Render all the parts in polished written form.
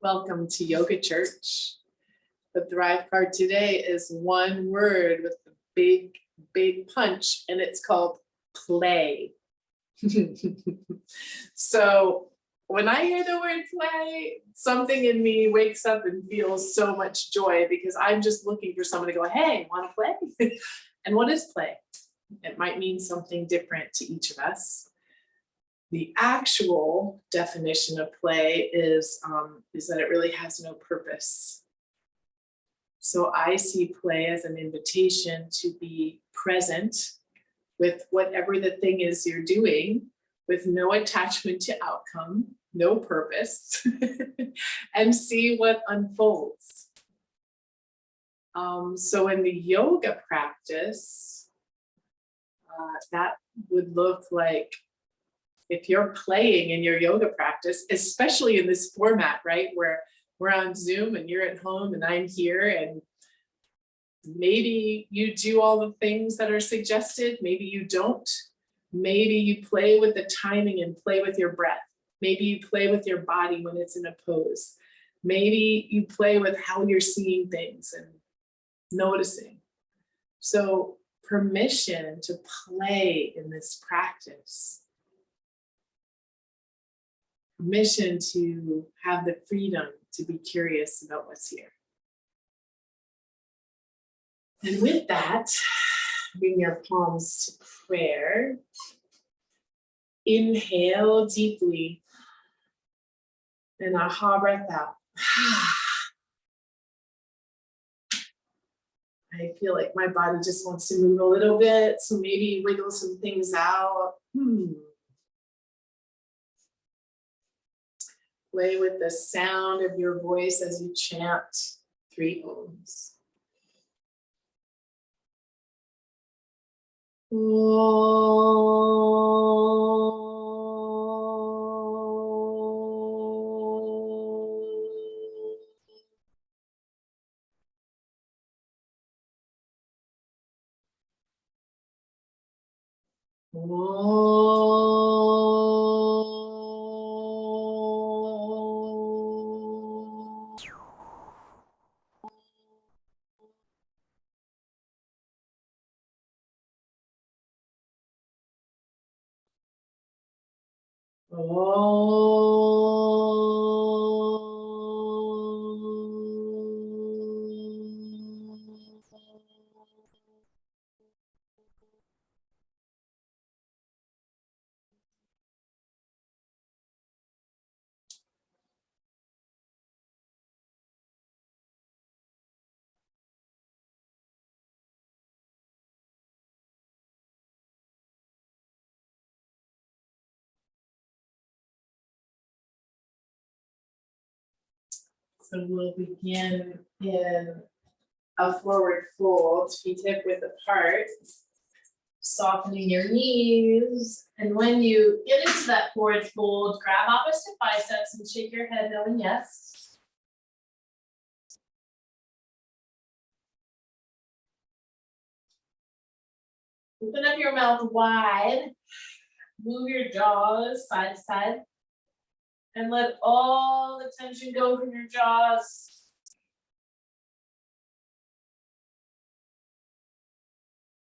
Welcome to Yoga Church. The Thrive card today is one word with a big punch, and it's called play. So when I hear the word play, something in me wakes up and feels so much joy because I'm just looking for someone to go, hey, want to play? And what is play? It might mean something different to each of us. The actual definition of play is that it really has no purpose. So I see play as an invitation to be present with whatever the thing is you're doing, with no attachment to outcome, no purpose, and see what unfolds. So in the yoga practice, that would look like, if you're playing in your yoga practice, especially in this format, right, where we're on Zoom and you're at home and I'm here, and maybe you do all the things that are suggested, maybe you don't. Maybe you play with the timing and play with your breath. Maybe you play with your body when it's in a pose. Maybe you play with how you're seeing things and noticing. So permission to play in this practice. Permission to have the freedom to be curious about what's here. And with that, bring your palms to prayer. Inhale deeply. And aha, breath out. I feel like my body just wants to move a little bit, so maybe wiggle some things out. Play with the sound of your voice as you chant 3 Oms. So we'll begin in a forward fold, feet hip width apart, softening your knees. And when you get into that forward fold, grab opposite biceps and shake your head knowing yes. Open up your mouth wide, move your jaws side to side. And let all the tension go from your jaws.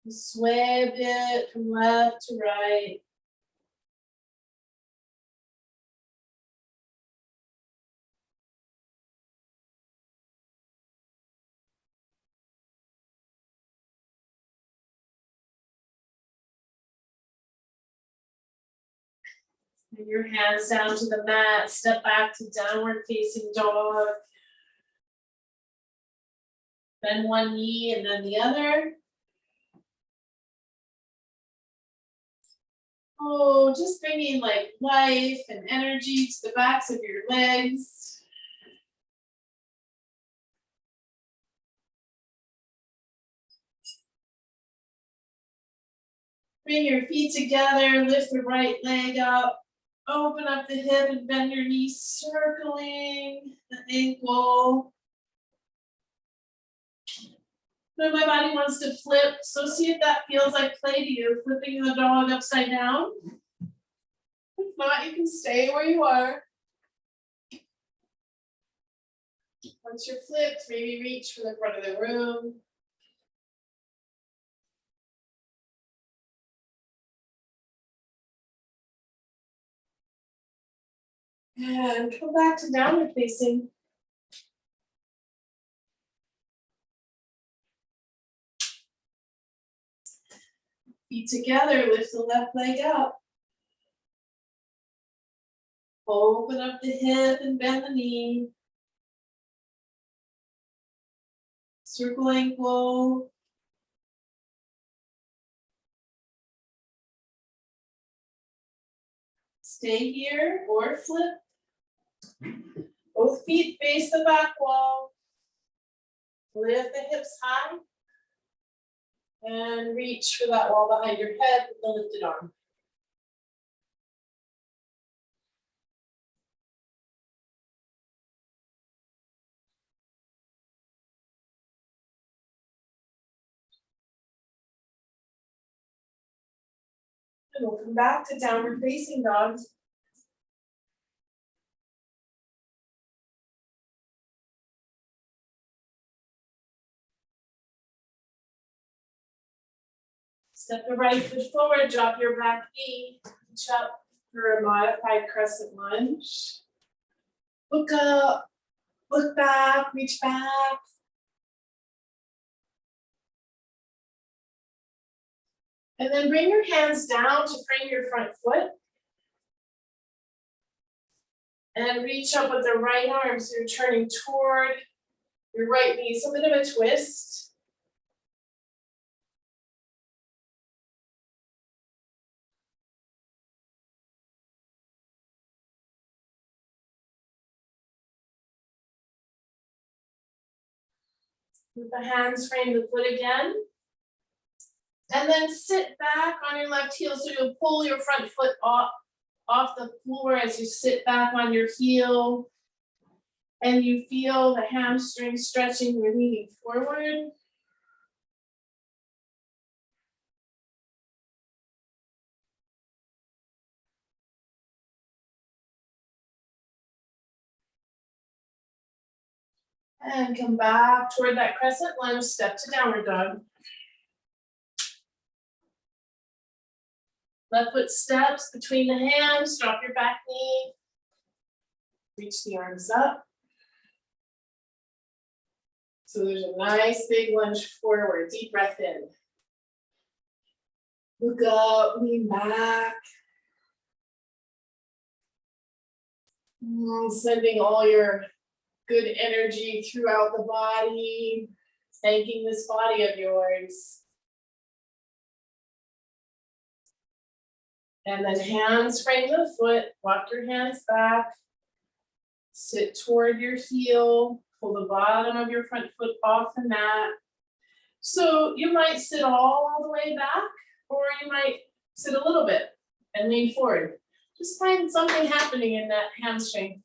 Sway a bit from left to right. Bring your hands down to the mat, step back to downward facing dog. Bend one knee and then the other. Oh, just bringing like life and energy to the backs of your legs. Bring your feet together, lift the right leg up. Open up the hip and bend your knees, circling the ankle. Now my body wants to flip, so see if that feels like play to you, flipping the dog upside down. If not, you can stay where you are. Once you're flipped, maybe reach for the front of the room. And come back to downward facing. Feet together, lift the left leg up. Open up the hip and bend the knee. Circle ankle. Stay here or flip. Both feet face the back wall. Lift the hips high. And reach for that wall behind your head with the lifted arm. And we'll come back to downward facing dog. Step the right foot forward, drop your back knee, reach up for a modified crescent lunge. Look up, look back, reach back. And then bring your hands down to frame your front foot. And reach up with the right arm, so you're turning toward your right knee. So a bit of a twist. With the hands, frame the foot again. And then sit back on your left heel. So you'll pull your front foot off the floor as you sit back on your heel. And you feel the hamstring stretching, you're leaning forward. And come back toward that crescent lunge, step to downward dog. Left foot steps between the hands, drop your back knee. Reach the arms up. So there's a nice big lunge forward, deep breath in. Look up, lean back. Sending all your good energy throughout the body, thanking this body of yours. And then hands frame the foot, walk your hands back, sit toward your heel, pull the bottom of your front foot off the mat. So you might sit all the way back, or you might sit a little bit and lean forward. Just find something happening in that hamstring.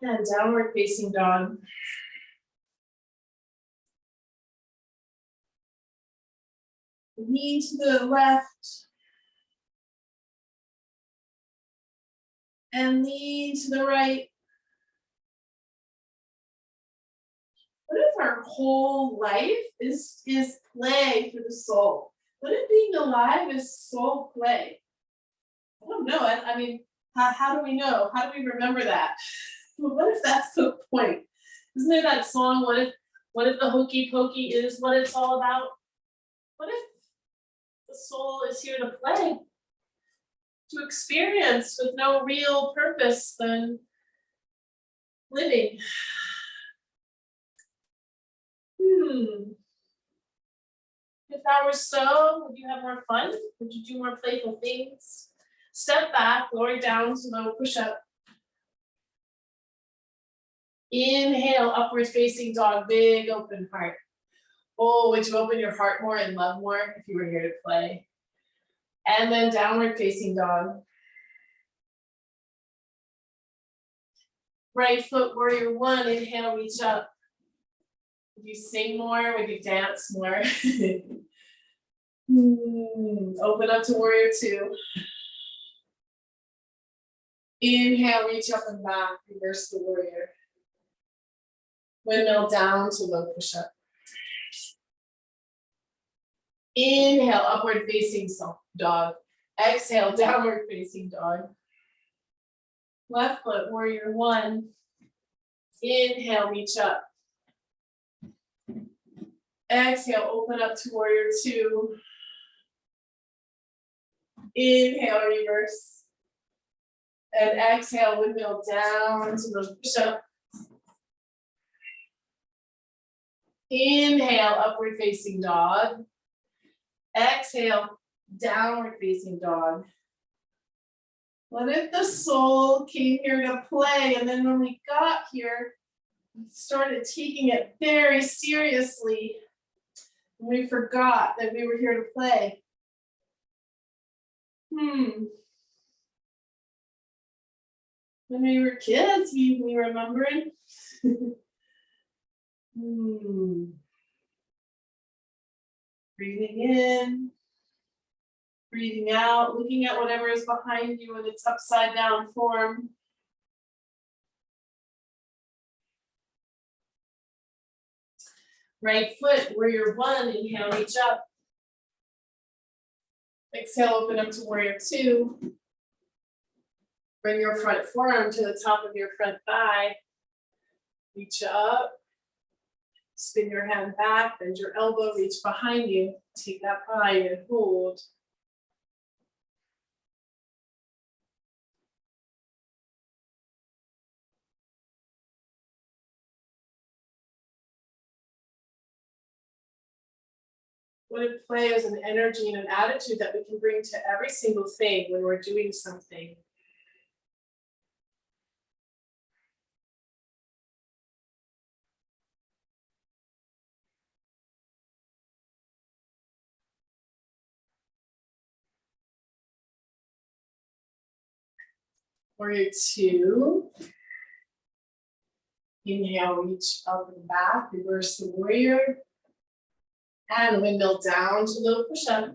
And downward facing dog. Lean to the left. And lean to the right. What if our whole life is play for the soul? What if being alive is soul play? I don't know. I mean, how do we know? How do we remember that? Well, what if that's the point? Isn't there that song, what if the hokey pokey is what it's all about? What if the soul is here to play, to experience with no real purpose than living? If that were so, would you have more fun? Would you do more playful things? Step back, lower down, slow push up. Inhale, upward facing dog, big open heart. Oh, would you open your heart more and love more if you were here to play? And then downward facing dog. Right foot warrior one, inhale, reach up. Would you sing more? Would you dance more? Open up to warrior two. Inhale, reach up and back, reverse the warrior. Windmill down to low push-up. Inhale, upward facing dog. Exhale, downward facing dog. Left foot, warrior one. Inhale, reach up. Exhale, open up to warrior two. Inhale, reverse. And exhale, windmill down to the push-up. Inhale, upward facing dog. Exhale, downward facing dog. What if the soul came here to play, and then when we got here, we started taking it very seriously, and we forgot that we were here to play? When we were kids, we remembering. Breathing in, breathing out, looking at whatever is behind you in its upside down form. Right foot, warrior one, inhale, reach up. Exhale, open up to warrior two. Bring your front forearm to the top of your front thigh. Reach up. Spin your hand back, bend your elbow, reach behind you. Take that bind and hold. What if play is an energy and an attitude that we can bring to every single thing when we're doing something? Warrior two. Inhale, reach up and back, reverse the warrior. And windmill down to low push-up.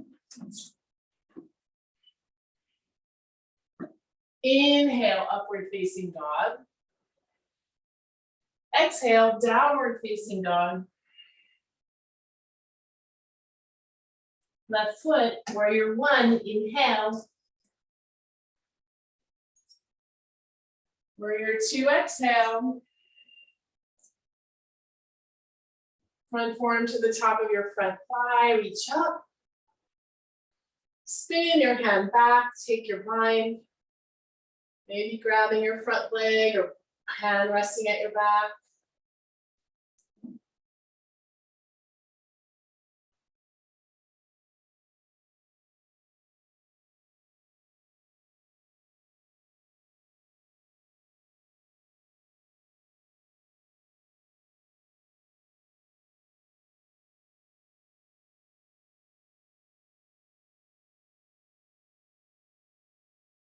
Inhale, upward facing dog. Exhale, downward facing dog. Left foot, warrior one, inhale. Warrior two, exhale. Front forearm to the top of your front thigh, reach up. Spin your hand back, take your bind. Maybe grabbing your front leg or hand resting at your back.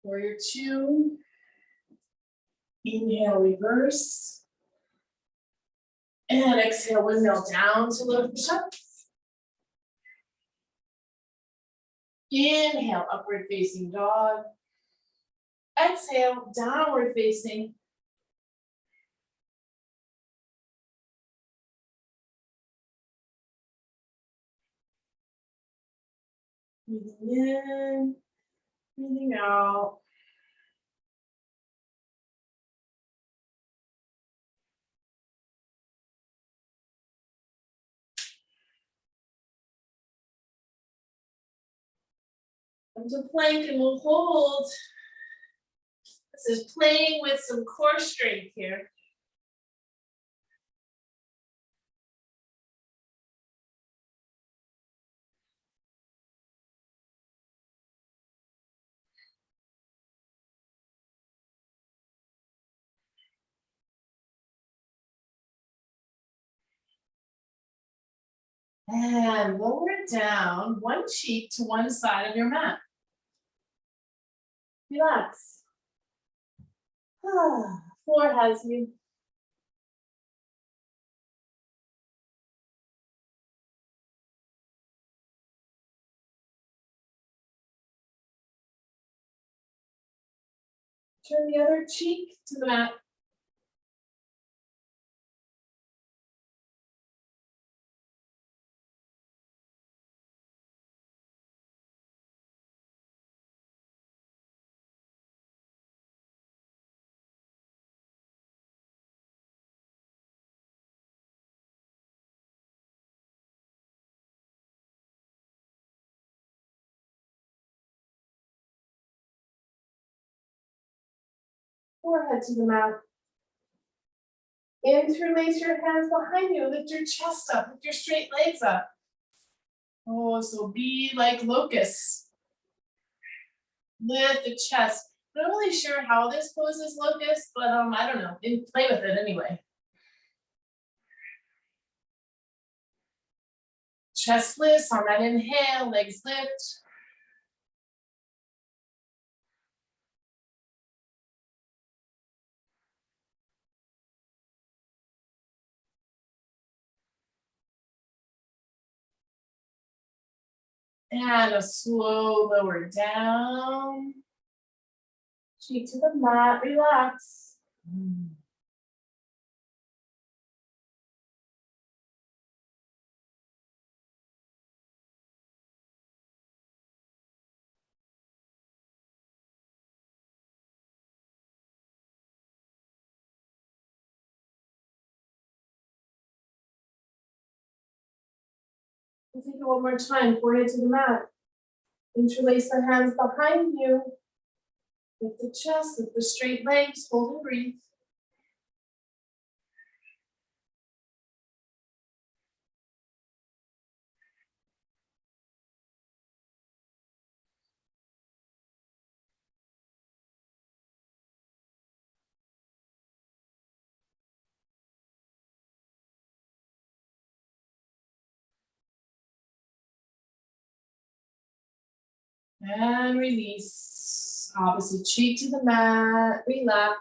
Warrior two. Inhale, reverse. And exhale, windmill down to low push-up. Inhale, upward facing dog. Exhale, downward facing. Breathing in, breathing out. Come to plank and we'll hold. This is playing with some core strength here. And lower it down, one cheek to one side of your mat. Relax. Floor has you. Turn the other cheek to the mat. Forehead to the mat. Interlace your hands behind you. Lift your chest up. Lift your straight legs up. Oh, so be like locusts. Lift the chest. I'm not really sure how this pose is locust, but I don't know. Play with it anyway. Chest lifts on that inhale, legs lift. And a slow lower down. Cheek to the mat, relax. We'll take it one more time, forehead to the mat. Interlace the hands behind you. Lift the chest, lift the straight legs, hold and breathe. And release. Opposite cheek to the mat, relax.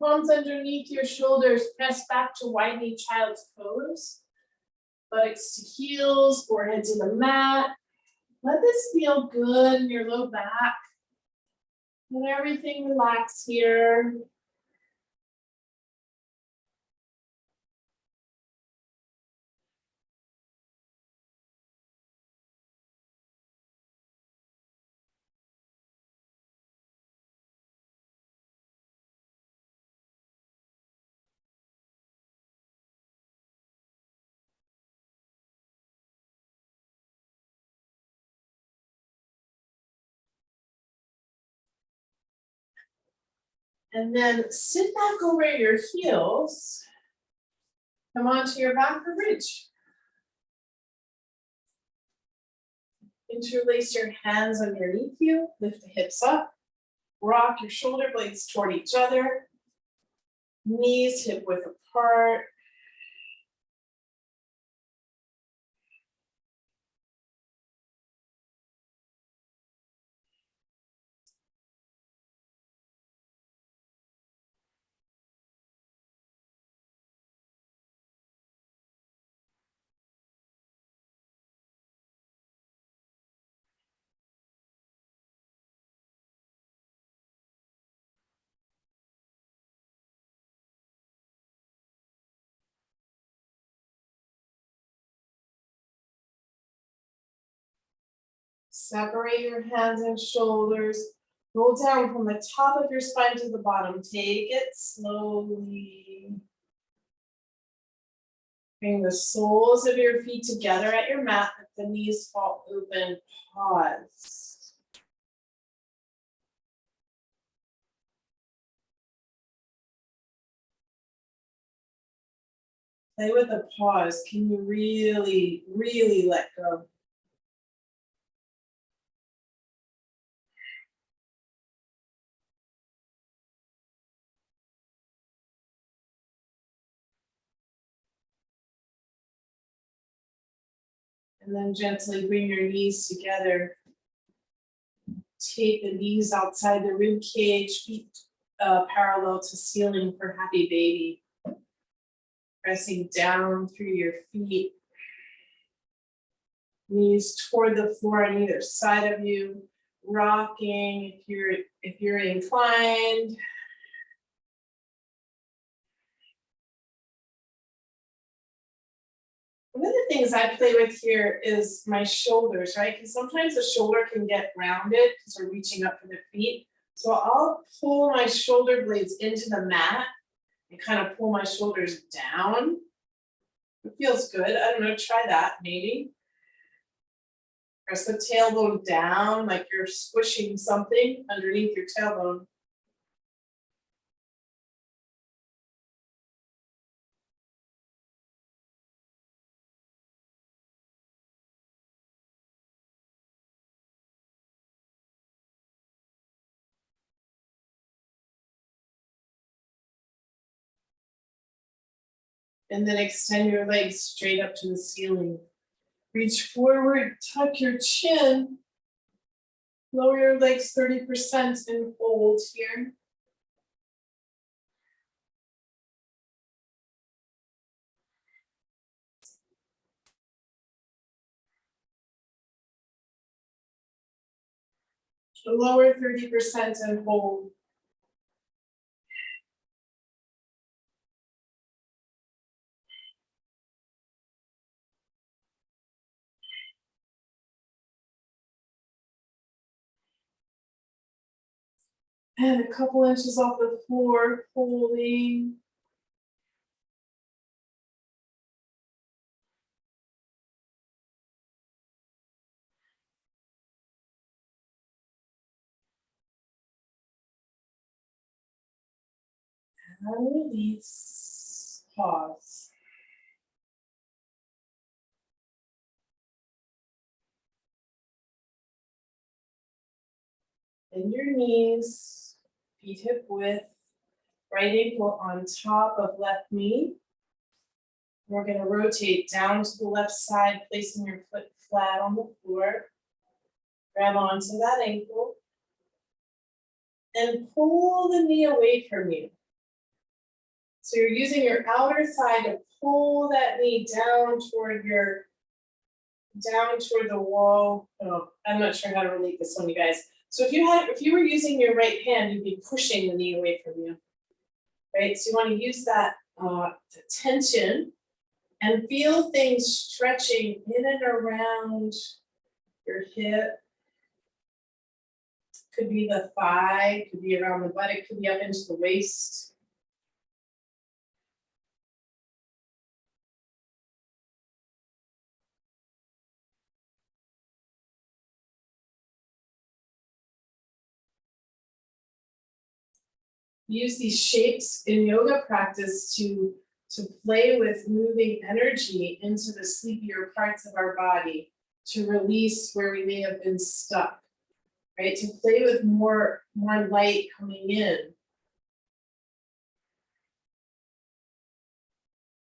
Palms underneath your shoulders, press back to widening child's pose. Buttocks to heels, forehead to the mat. Let this feel good in your low back. Let everything relax here. And then sit back over your heels. Come onto your back for bridge. Interlace your hands underneath you, lift the hips up, rock your shoulder blades toward each other, knees hip width apart. Separate your hands and shoulders. Roll down from the top of your spine to the bottom. Take it slowly. Bring the soles of your feet together at your mat. Let the knees fall open. Pause. Play with a pause. Can you really, really let go? And then gently bring your knees together. Take the knees outside the rib cage, feet parallel to ceiling for happy baby. Pressing down through your feet. Knees toward the floor on either side of you. Rocking if you're inclined. One of the things I play with here is my shoulders, right? Because sometimes the shoulder can get rounded because we're reaching up for the feet. So I'll pull my shoulder blades into the mat and kind of pull my shoulders down. It feels good. I don't know, try that maybe. Press the tailbone down like you're squishing something underneath your tailbone. And then extend your legs straight up to the ceiling. Reach forward, tuck your chin. Lower your legs 30% and hold here. Lower 30% and hold. And a couple inches off the floor, holding. And release, pause. Bend your knees, feet hip width, right ankle on top of left knee. We're going to rotate down to the left side, placing your foot flat on the floor. Grab onto that ankle and pull the knee away from you. So you're using your outer thigh to pull that knee down toward the wall. Oh, I'm not sure how to relate this one, you guys. So if you were using your right hand, you'd be pushing the knee away from you, right? So you want to use that tension and feel things stretching in and around your hip. Could be the thigh, could be around the buttock, could be up into the waist. Use these shapes in yoga practice to play with moving energy into the sleepier parts of our body, to release where we may have been stuck, right? To play with more light coming in.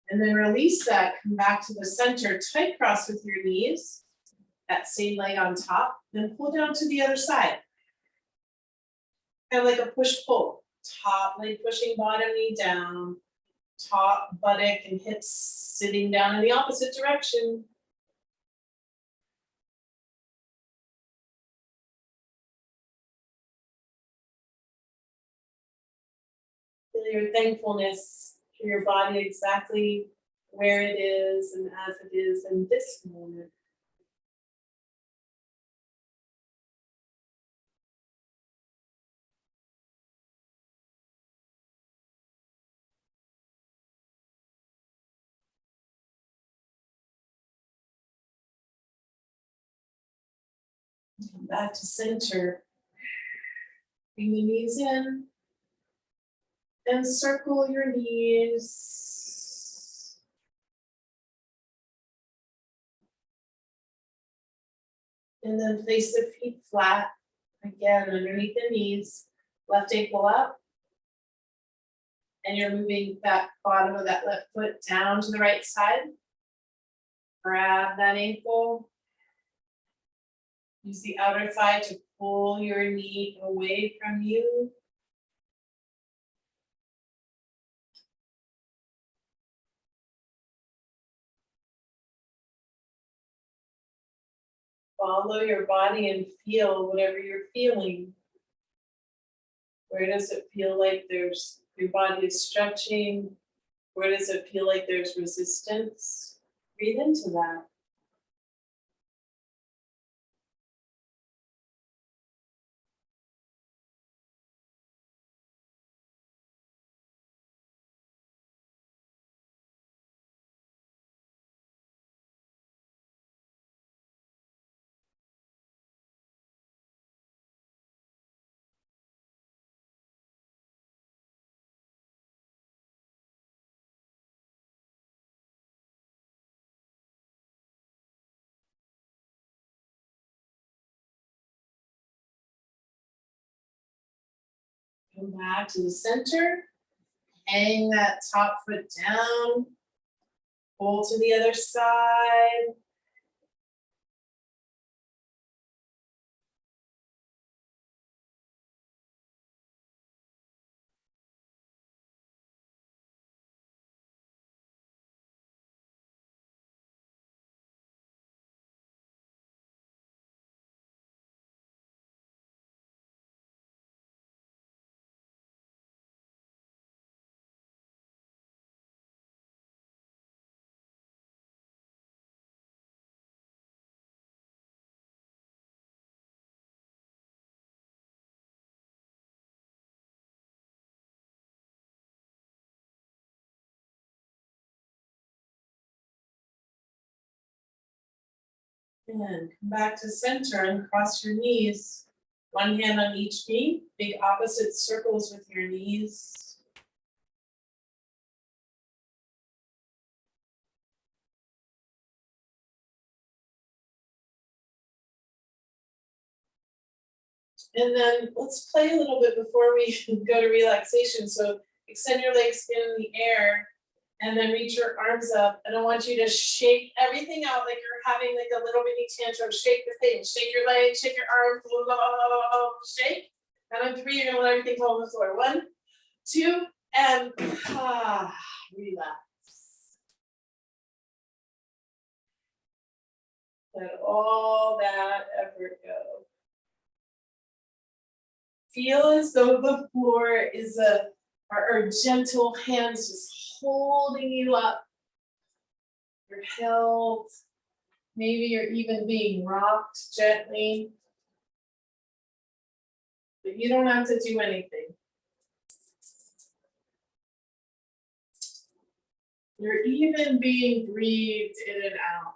And then release that, come back to the center, tight cross with your knees, that same leg on top, then pull down to the other side. Kind of like a push-pull. Top leg pushing bottom knee down, top buttock and hips sitting down in the opposite direction. Feel your thankfulness for your body exactly where it is and as it is in this moment. Come back to center. Bring the knees in and circle your knees. And then place the feet flat, again underneath the knees, left ankle up. And you're moving that bottom of that left foot down to the right side. Grab that ankle. Use the outer thigh to pull your knee away from you. Follow your body and feel whatever you're feeling. Where does it feel like there's, your body is stretching? Where does it feel like there's resistance? Breathe into that. Come back to the center. Hang that top foot down. Pull to the other side. And come back to center and cross your knees. One hand on each knee, big opposite circles with your knees. And then let's play a little bit before we go to relaxation. So extend your legs in the air and then reach your arms up. And I want you to shake everything out like you're having like a little mini tantrum. Shake the thing, shake your legs, shake your arms, blah, blah, blah, blah, shake. And on 3, you're gonna let everything fall on the floor. 1, 2, and relax. Let all that effort go. Feel as though the floor is are gentle hands just holding you up. You're held. Maybe you're even being rocked gently. But you don't have to do anything. You're even being breathed in and out.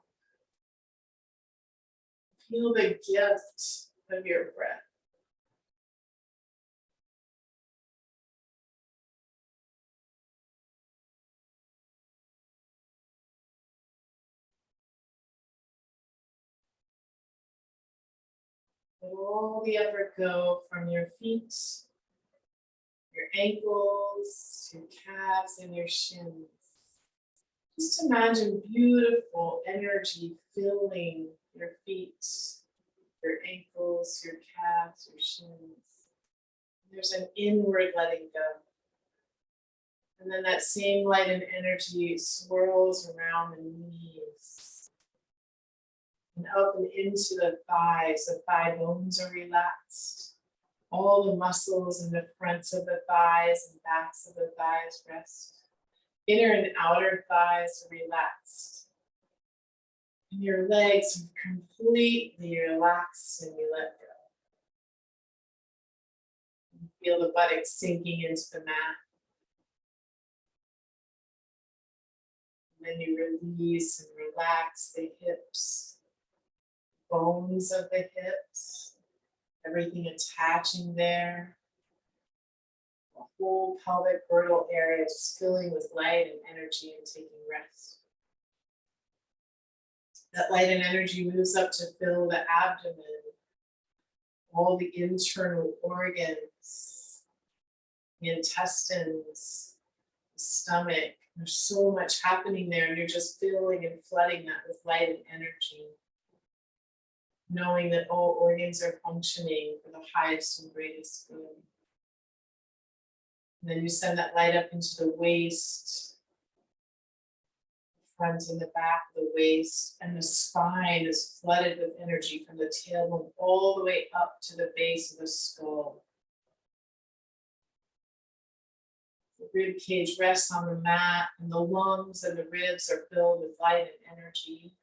Feel the gift of your breath. Let all the effort go from your feet, your ankles, your calves, and your shins. Just imagine beautiful energy filling your feet, your ankles, your calves, your shins. There's an inward letting go. And then that same light and energy swirls around the knees and up and into the thighs. The thigh bones are relaxed. All the muscles in the fronts of the thighs and backs of the thighs rest. Inner and outer thighs are relaxed. And your legs are completely relaxed and you let go. You feel the buttocks sinking into the mat. And then you release and relax the hips, bones of the hips, everything attaching there. The whole pelvic girdle area just filling with light and energy and taking rest. That light and energy moves up to fill the abdomen, all the internal organs, the intestines, the stomach. There's so much happening there, and you're just filling and flooding that with light and energy, knowing that all organs are functioning for the highest and greatest good. And then you send that light up into the waist, the front and the back of the waist, and the spine is flooded with energy from the tailbone all the way up to the base of the skull. The rib cage rests on the mat, and the lungs and the ribs are filled with light and energy.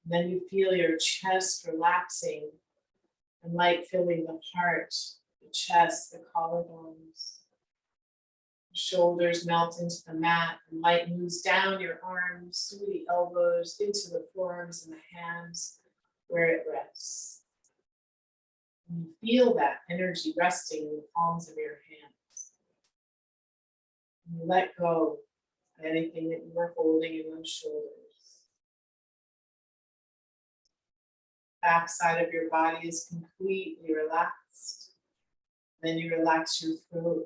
And then you feel your chest relaxing and light filling the heart, the chest, the collarbones. The shoulders melt into the mat, and light moves down your arms, through the elbows, into the forearms and the hands where it rests. And you feel that energy resting in the palms of your hands. And you let go of anything that you were holding in those shoulders. Back side of your body is completely relaxed. Then you relax your throat,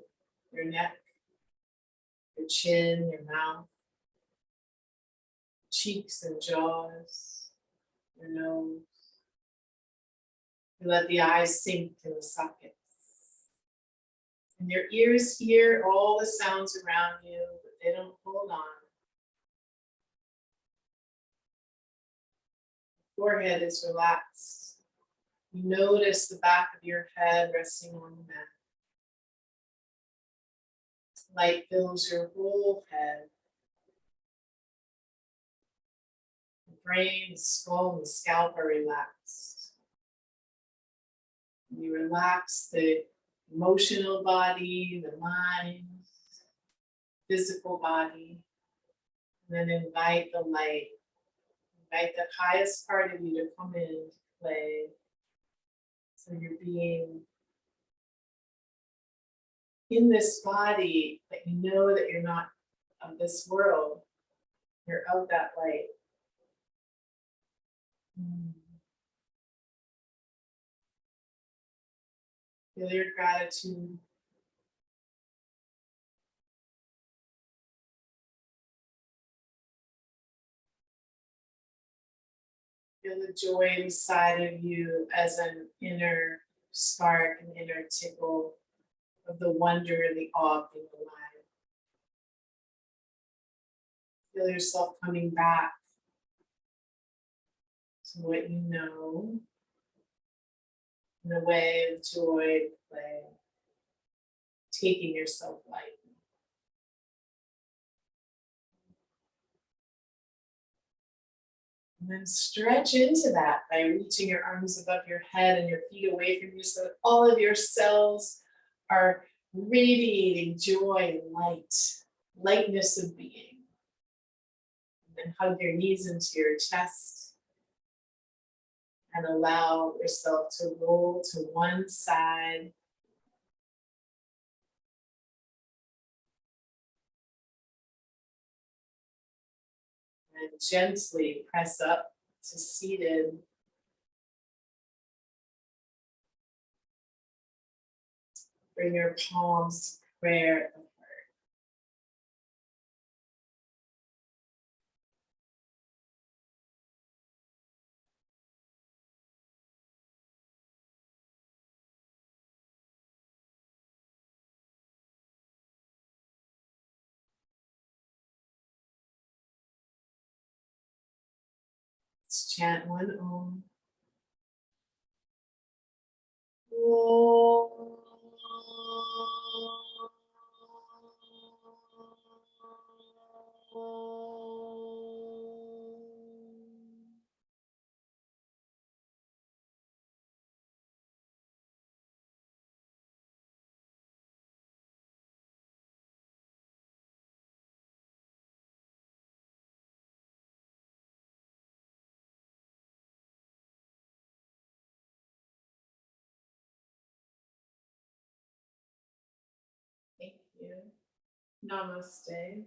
your neck, your chin, your mouth, cheeks and jaws, your nose. You let the eyes sink in the sockets. And your ears hear all the sounds around you, but they don't hold on. Forehead is relaxed. You notice the back of your head resting on the mat. Light fills your whole head. The brain, the skull, and the scalp are relaxed. You relax the emotional body, the mind, physical body, and then invite the light. Invite the highest part of you to come in to play. So you're being in this body, but you know that you're not of this world. You're of that light. Feel your gratitude. Feel the joy inside of you as an inner spark, an inner tickle of the wonder and the awe of being alive. Feel yourself coming back to what you know in a way of joy, play, taking yourself lightly. And then stretch into that by reaching your arms above your head and your feet away from you so that all of your cells are radiating joy and light, lightness of being. And then hug your knees into your chest and allow yourself to roll to one side. And gently press up to seated. Bring your palms to prayer at the heart. Let's chant one Om. Thank you. Namaste.